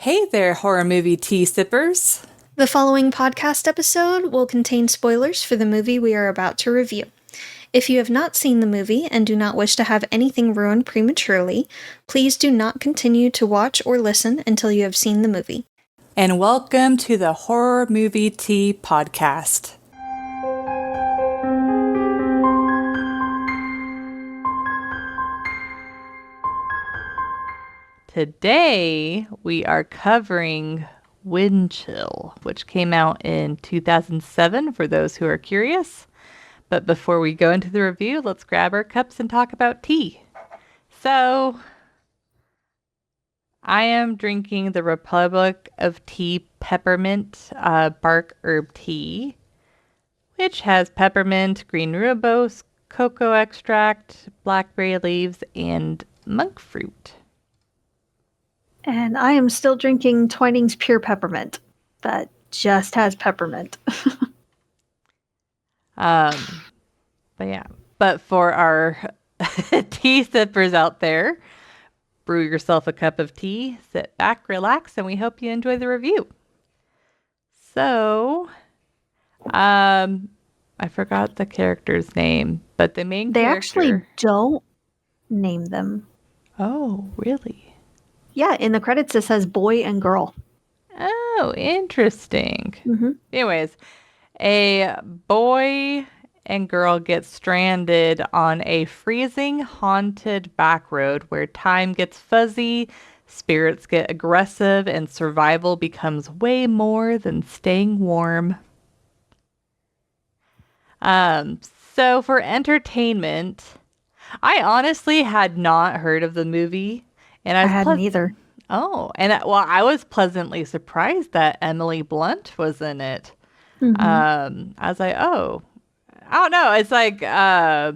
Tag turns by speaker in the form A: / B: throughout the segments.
A: Hey there, horror movie tea sippers.
B: The following podcast episode will contain spoilers for the movie we are about to review. If you have not seen the movie and do not wish to have anything ruined prematurely, please do not continue to watch or listen until you have seen the movie.
A: And welcome to the Horror Movie Tea Podcast. Today, we are covering Wind Chill, which came out in 2007 for those who are curious. But before we go into the review, let's grab our cups and talk about tea. So, I am drinking the Republic of Tea Peppermint Bark Herb Tea, which has peppermint, green rooibos, cocoa extract, blackberry leaves, and monk fruit.
C: And I am still drinking Twinings Pure Peppermint. That just has peppermint.
A: But yeah. But for our tea sippers out there, brew yourself a cup of tea, sit back, relax, and we hope you enjoy the review. So, I forgot the character's name, but the main
C: They
A: character...
C: actually don't name them.
A: Oh, really?
C: Yeah, in the credits it says boy and girl.
A: Oh, interesting.
C: Mm-hmm.
A: Anyways, a boy and girl get stranded on a freezing, haunted back road where time gets fuzzy, spirits get aggressive, and survival becomes way more than staying warm. So for entertainment, I honestly had not heard of the movie. And
C: I hadn't either.
A: Oh, and I was pleasantly surprised that Emily Blunt was in it.
C: Mm-hmm.
A: I was like, oh, I don't know. It's like, I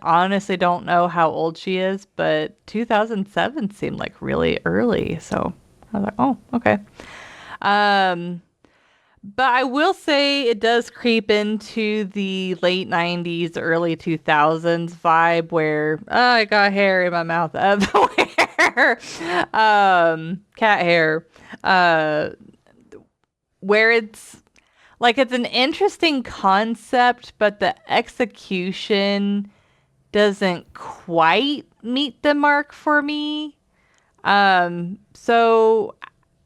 A: honestly don't know how old she is, but 2007 seemed like really early. So I was like, oh, okay. But I will say it does creep into the late 90s, early 2000s vibe where I got hair in my mouth everywhere. Cat hair. Where it's like it's an interesting concept, but the execution doesn't quite meet the mark for me. So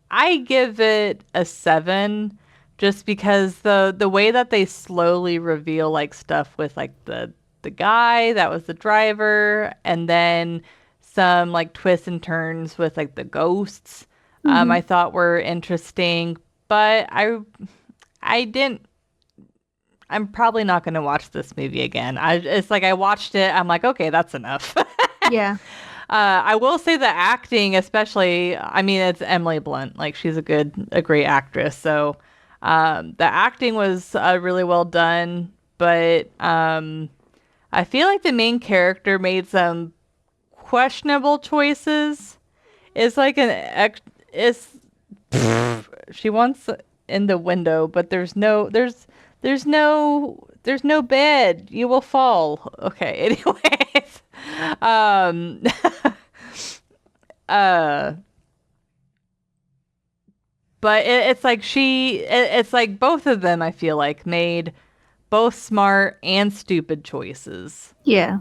A: I give it a 7. Just because the way that they slowly reveal like stuff with like the guy that was the driver, and then some like twists and turns with like the ghosts, I thought were interesting. But I'm probably not going to watch this movie again. It's like I watched it. I'm like, okay, that's enough.
C: Yeah.
A: I will say the acting, especially. I mean, it's Emily Blunt. Like she's a great actress. So. The acting was really well done, but I feel like the main character made some questionable choices. It's like she wants in the window, but there's no bed. You will fall. Okay. Anyways, But it's like it's like both of them, I feel like, made both smart and stupid choices.
C: Yeah.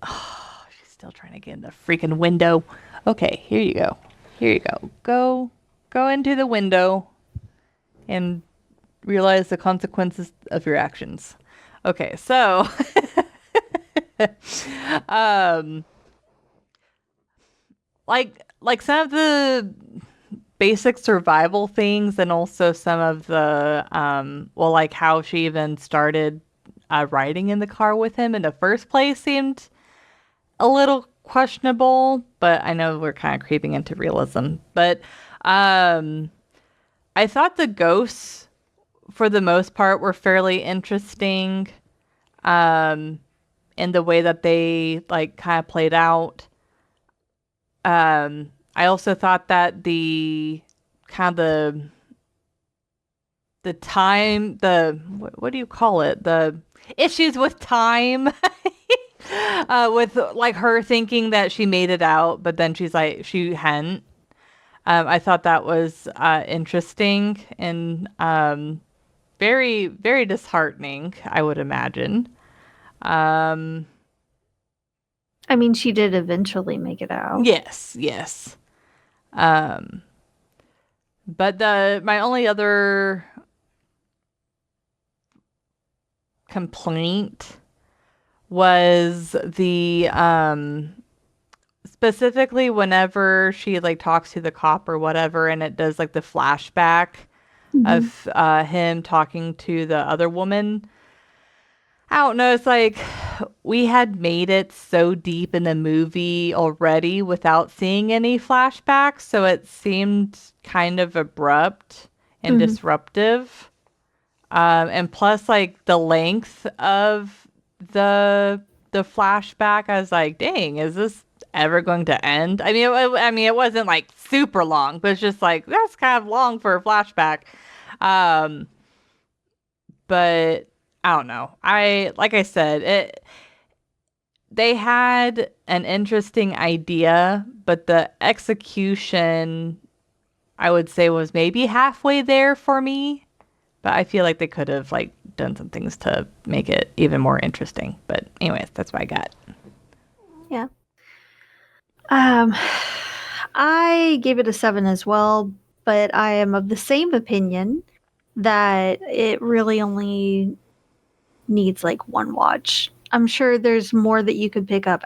A: Oh, she's still trying to get in the freaking window. Okay, here you go. Here you go. Go into the window and realize the consequences of your actions. Okay, so like some of the basic survival things, and also some of the like how she even started riding in the car with him in the first place seemed a little questionable, but I know we're kind of creeping into realism. But I thought the ghosts for the most part were fairly interesting in the way that they like kind of played out. I also thought that the time, what do you call it? The issues with time, with like her thinking that she made it out, but then she's like, she hadn't. I thought that was interesting and very, very disheartening, I would imagine. Um,
C: I mean, she did eventually make it out.
A: yes, yes. Um, but my only other complaint was the specifically whenever she like talks to the cop or whatever and it does like the flashback of him talking to the other woman. I don't know, it's like we had made it so deep in the movie already without seeing any flashbacks, so it seemed kind of abrupt and disruptive. And plus, like the length of the flashback, I was like, "Dang, is this ever going to end?" I mean, it wasn't like super long, but it's just like that's kind of long for a flashback. Um, but I don't know. Like I said, they had an interesting idea, but the execution, I would say, was maybe halfway there for me. But I feel like they could have like done some things to make it even more interesting. But anyways, that's what I got.
C: Yeah. I gave it a 7 as well, but I am of the same opinion that it really only needs like one watch. I'm sure there's more that you could pick up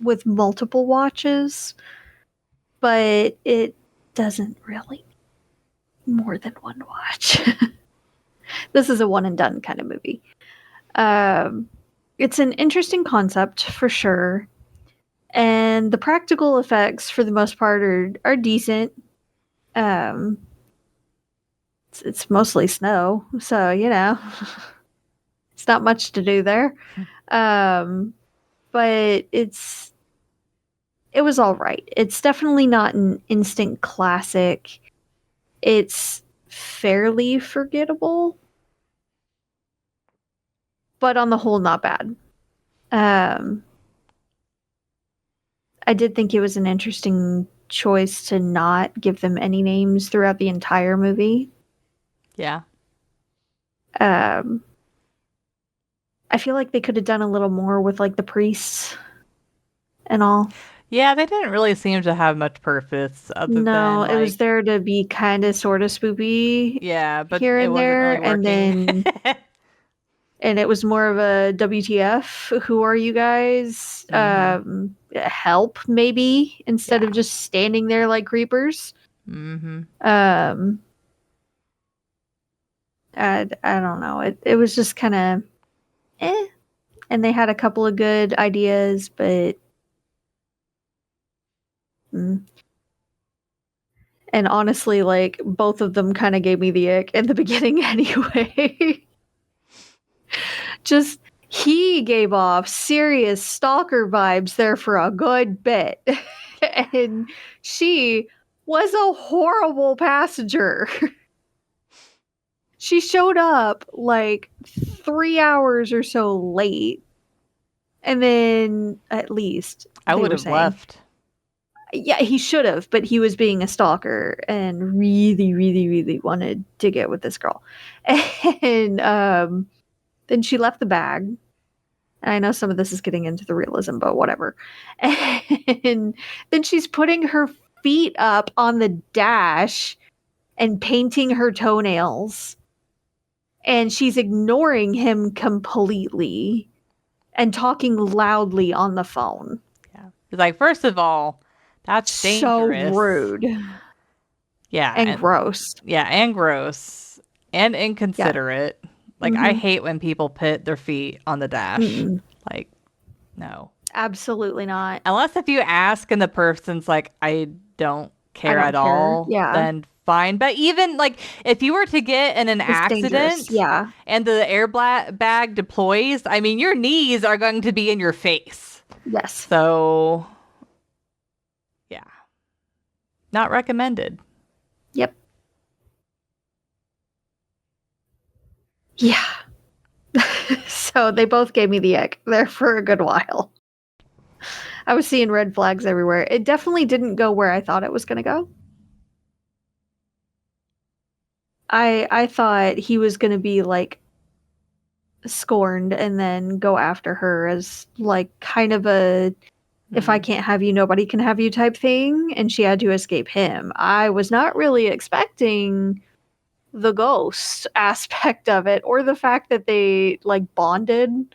C: with multiple watches, but it doesn't really more than one watch. This is a one and done kind of movie. It's an interesting concept for sure. And the practical effects for the most part are decent. It's mostly snow, so you know it's not much to do there. But it was all right. It's definitely not an instant classic. It's fairly forgettable, but on the whole, not bad. I did think it was an interesting choice to not give them any names throughout the entire movie.
A: Yeah.
C: I feel like they could have done a little more with like the priests and all.
A: Yeah, they didn't really seem to have much purpose other than
C: No, it was
A: like,
C: there to be kind of sort of spoopy
A: yeah, but
C: here
A: it
C: and
A: wasn't
C: there,
A: really
C: and
A: working.
C: then and it was more of a WTF? Who are you guys? Help maybe instead
A: Yeah.
C: of just standing there like creepers.
A: Mm-hmm.
C: I don't know. It was just kind of and they had a couple of good ideas, but and honestly, like both of them kind of gave me the ick in the beginning anyway. Just he gave off serious stalker vibes there for a good bit. And she was a horrible passenger. She showed up like 3 hours or so late. And then at least
A: I
C: they
A: would
C: were
A: have
C: saying,
A: left.
C: yeah, he should have, but he was being a stalker and really, really, really wanted to get with this girl. And then she left the bag. And I know some of this is getting into the realism, but whatever. And then she's putting her feet up on the dash and painting her toenails. And she's ignoring him completely and talking loudly on the phone.
A: Yeah. It's like, first of all, that's
C: So
A: dangerous.
C: rude.
A: Yeah.
C: And gross.
A: Yeah, and gross. And inconsiderate. Like, I hate when people put their feet on the dash. Like, no.
C: Absolutely not.
A: Unless if you ask and the person's like, I don't care
C: don't
A: at
C: care.
A: all,
C: Yeah.
A: then fine. But even like if you were to get in an
C: It's dangerous.
A: accident
C: Yeah.
A: and the bag deploys, I mean, your knees are going to be in your face.
C: Yes.
A: So, yeah. Not recommended.
C: Yep. Yeah. So they both gave me the ick there for a good while. I was seeing red flags everywhere. It definitely didn't go where I thought it was going to go. I thought he was going to be like scorned and then go after her as like kind of a if I can't have you, nobody can have you type thing, and she had to escape him. I was not really expecting the ghost aspect of it or the fact that they like bonded.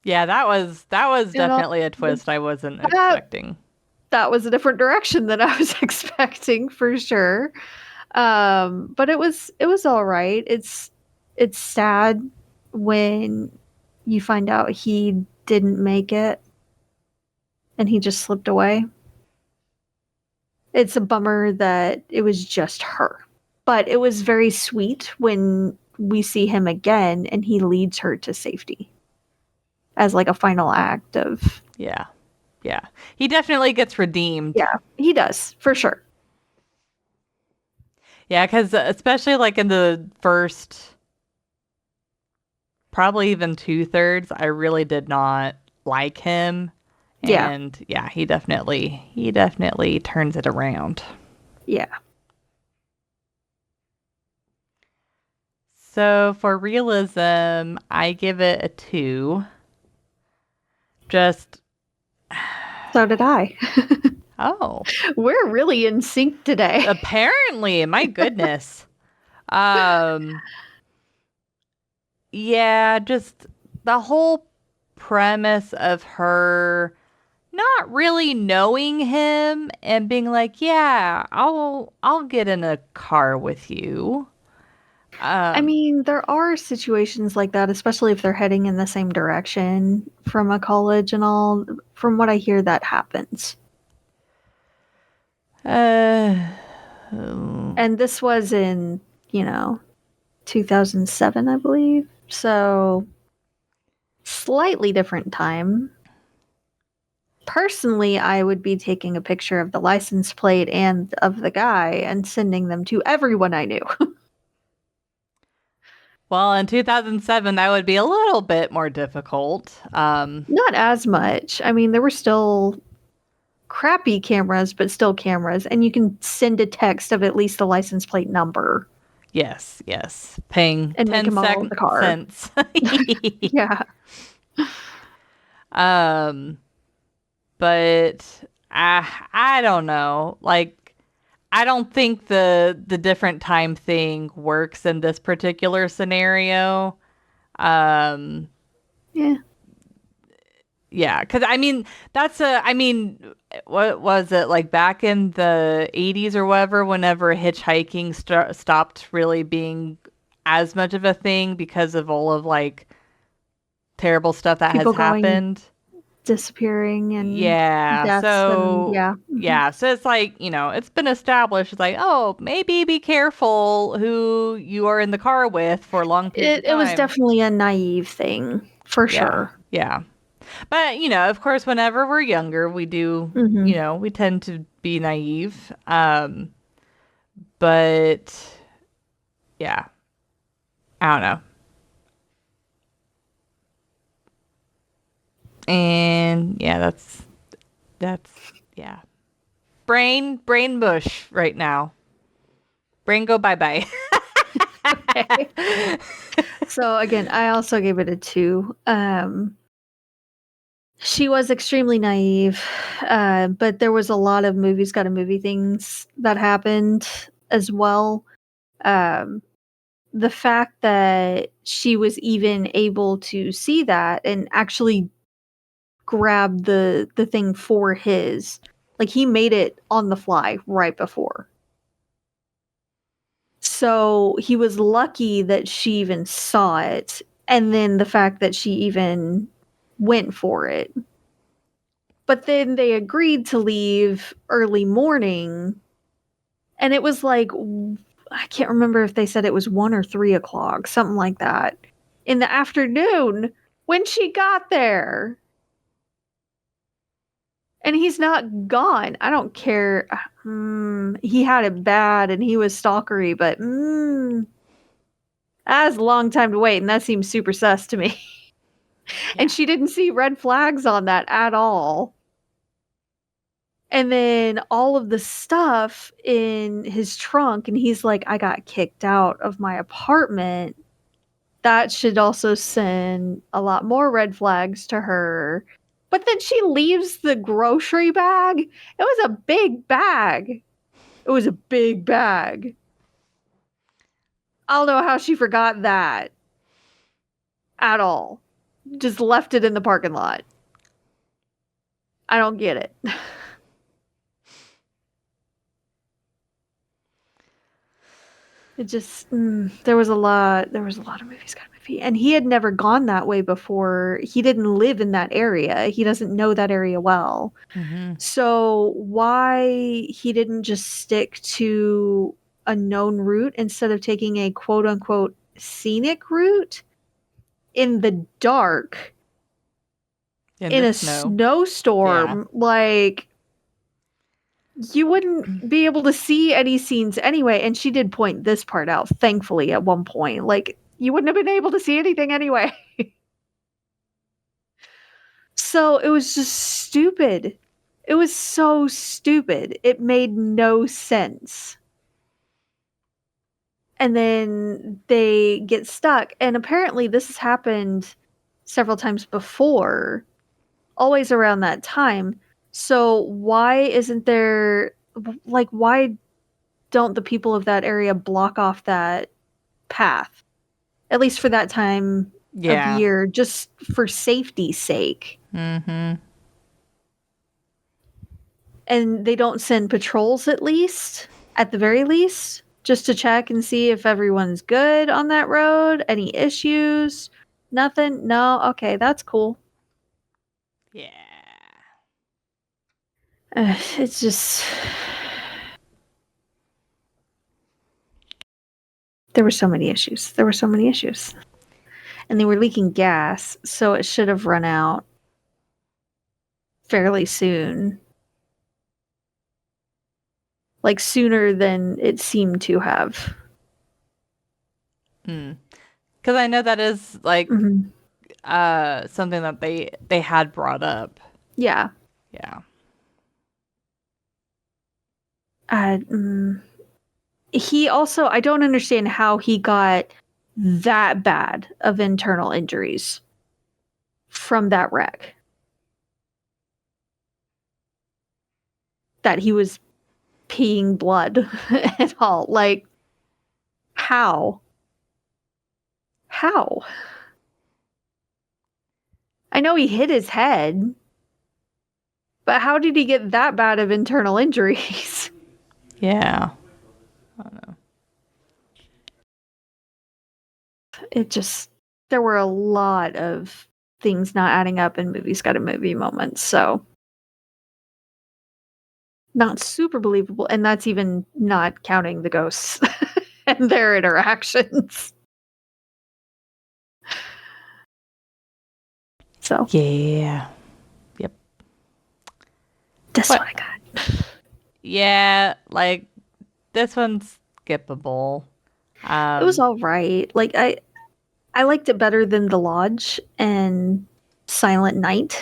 A: Yeah, that was
C: You know,
A: definitely a twist I wasn't
C: that
A: expecting.
C: that was a different direction than I was expecting for sure. But it was all right. It's sad when you find out he didn't make it and he just slipped away. It's a bummer that it was just her. But it was very sweet when we see him again and he leads her to safety as like a final act of
A: Yeah. Yeah. He definitely gets redeemed.
C: yeah, he does, for sure.
A: Yeah, because especially like in the first, probably even 2/3, I really did not like him.
C: Yeah.
A: And yeah, he definitely turns it around.
C: Yeah.
A: So for realism, I give it a 2. Just,
C: So did I.
A: oh,
C: We're really in sync today.
A: apparently, my goodness. Um, yeah, just the whole premise of her not really knowing him and being like, "Yeah, I'll get in a car with you."
C: I
A: Um,
C: mean, there are situations like that, especially if they're heading in the same direction from a college and all. From what I hear, that happens.
A: uh,
C: And this was in, 2007, I believe. So, slightly different time. Personally, I would be taking a picture of the license plate and of the guy and sending them to everyone I knew.
A: well, in 2007, that would be a little bit more difficult.
C: Not as much. I mean, there were still crappy cameras, but still cameras, and you can send a text of at least the license plate number
A: Yes, paying
C: and make a
A: 10
C: model of the car.
A: cents.
C: Yeah.
A: Um, but I don't know. Like, I don't think the different time thing works in this particular scenario. Um,
C: Yeah.
A: yeah, because I mean, what was it like back in the 80s or whatever, whenever hitchhiking stopped really being as much of a thing because of all of like terrible stuff that has
C: People going
A: happened.
C: disappearing and
A: Yeah.
C: deaths and
A: So,
C: yeah.
A: yeah. So it's like, it's been established. It's like, oh, maybe be careful who you are in the car with for long periods of
C: It was
A: time.
C: definitely a naive thing for
A: Yeah.
C: sure.
A: Yeah. But, of course, whenever we're younger, we do,
C: Hmm.
A: we tend to be naive. But yeah, I don't know. And yeah, yeah. Brain mush right now. Brain go bye-bye.
C: So again, I also gave it a 2. She was extremely naive, but there was a lot of movies got a movie things that happened as well. Um, the fact that she was even able to see that and actually grab the thing for his, like he made it on the fly right before. So he was lucky that she even saw it, and then the fact that she even went for it. But then they agreed to leave early morning, and it was like I can't remember if they said it was 1 or 3 o'clock, something like that, in the afternoon when she got there. And he's not gone. I don't care. He had it bad and he was stalkery, but that's a long time to wait, and that seems super sus to me. And she didn't see red flags on that at all. And then all of the stuff in his trunk, and he's like, I got kicked out of my apartment. That should also send a lot more red flags to her. But then she leaves the grocery bag. It was a big bag. It was a big bag. I don't know how she forgot that at all. Just left it in the parking lot. I don't get it. It just there was a lot of movies got movie, and he had never gone that way before. He didn't live in that area. He doesn't know that area well.
A: Mm-hmm.
C: So why he didn't just stick to a known route instead of taking a quote unquote scenic route in the dark in a snowstorm, like you wouldn't be able to see any scenes anyway. And she did point this part out, thankfully, at one point. Like, you wouldn't have been able to see anything anyway. So it was just stupid. It was so stupid. It made no sense. And then they get stuck. And apparently this has happened several times before, always around that time. So why isn't there, like, why don't the people of that area block off that path? At least for that time of year, just for safety's sake.
A: Mm-hmm.
C: And they don't send patrols at the very least, just to check and see if everyone's good on that road. Any issues? Nothing? No? Okay, that's cool.
A: Yeah.
C: It's just... There were so many issues. And they were leaking gas, so it should have run out fairly soon. Like, sooner than it seemed to have.
A: Because I know that is, like, something that they had brought up.
C: Yeah.
A: Yeah.
C: He also, I don't understand how he got that bad of internal injuries from that wreck. That he was peeing blood at all. Like, how? How? I know he hit his head, but how did he get that bad of internal injuries?
A: Yeah. I don't know.
C: It just, there were a lot of things not adding up in Movies Got a Movie moments, so not super believable, and that's even not counting the ghosts and their interactions. So
A: yeah. Yep.
C: That's what I got.
A: Yeah, like, this one's skippable.
C: It was all right. Like, I liked it better than The Lodge and Silent Night.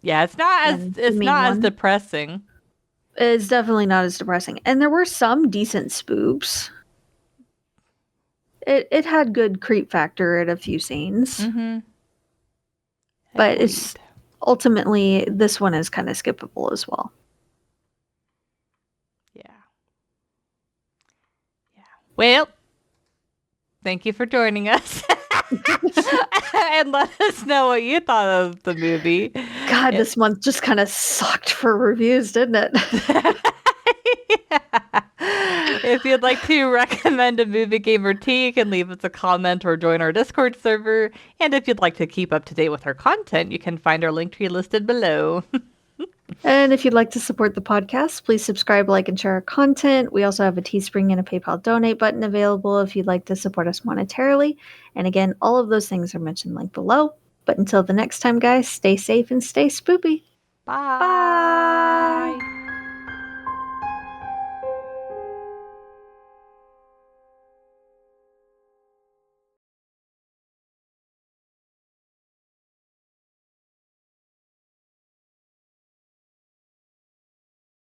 A: Yeah, it's not as depressing.
C: It's definitely not as depressing. And there were some decent spoofs. It had good creep factor at a few scenes.
A: Mm-hmm.
C: But it's ultimately, this one is kind of skippable as well.
A: Yeah. Well, thank you for joining us. And let us know what you thought of the movie.
C: God, this month just kind of sucked for reviews, didn't it?
A: Yeah. If you'd like to recommend a movie, game, or tea, you can leave us a comment or join our Discord server. And if you'd like to keep up to date with our content, you can find our Linktree listed below.
C: And if you'd like to support the podcast, please subscribe, like, and share our content. We also have a Teespring and a PayPal donate button available if you'd like to support us monetarily. And again, all of those things are mentioned linked below. But until the next time, guys, stay safe and stay spoopy.
A: Bye. Bye.